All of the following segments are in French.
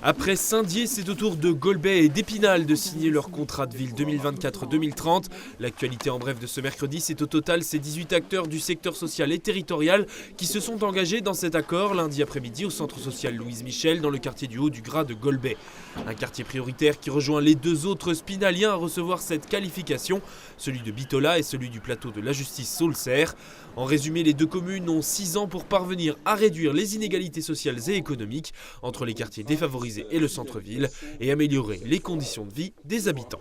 Après Saint-Dié, c'est au tour de Golbey et d'Épinal de signer leur contrat de ville 2024-2030. L'actualité en bref de ce mercredi, c'est au total ces 18 acteurs du secteur social et territorial qui se sont engagés dans cet accord lundi après-midi au centre social Louise Michel dans le quartier du Haut-du-Gras de Golbey. Un quartier prioritaire qui rejoint les deux autres spinaliens à recevoir cette qualification, celui de Bitola et celui du plateau de la Justice Saulcerre. En résumé, les deux communes ont 6 ans pour parvenir à réduire les inégalités sociales et économiques entre les quartiers défavorisés et le centre-ville et améliorer les conditions de vie des habitants.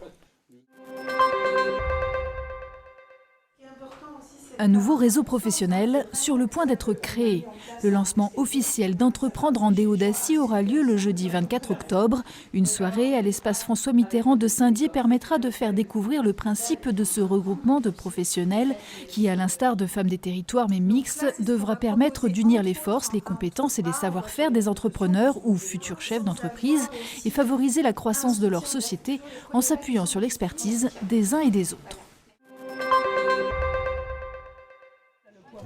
Un nouveau réseau professionnel sur le point d'être créé. Le lancement officiel d'Entreprendre en Déodacie aura lieu le jeudi 24 octobre. Une soirée à l'espace François Mitterrand de Saint-Dié permettra de faire découvrir le principe de ce regroupement de professionnels qui, à l'instar de Femmes des Territoires mais mixtes, devra permettre d'unir les forces, les compétences et les savoir-faire des entrepreneurs ou futurs chefs d'entreprise et favoriser la croissance de leur société en s'appuyant sur l'expertise des uns et des autres.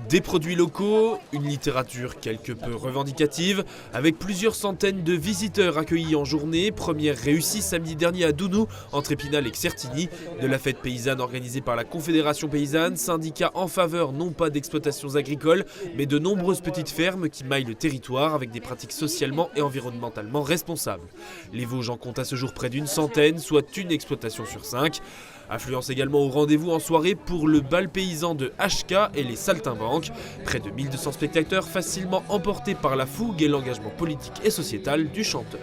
Des produits locaux, une littérature quelque peu revendicative, avec plusieurs centaines de visiteurs accueillis en journée. Première réussie samedi dernier à Dounou, entre Épinal et Certigny, de la fête paysanne organisée par la Confédération paysanne, syndicat en faveur non pas d'exploitations agricoles, mais de nombreuses petites fermes qui maillent le territoire avec des pratiques socialement et environnementalement responsables. Les Vosges en comptent à ce jour près d'une centaine, soit une exploitation sur 5. Affluence également au rendez-vous en soirée pour le bal paysan de HK et les Saltimbanques. Près de 1200 spectateurs facilement emportés par la fougue et l'engagement politique et sociétal du chanteur.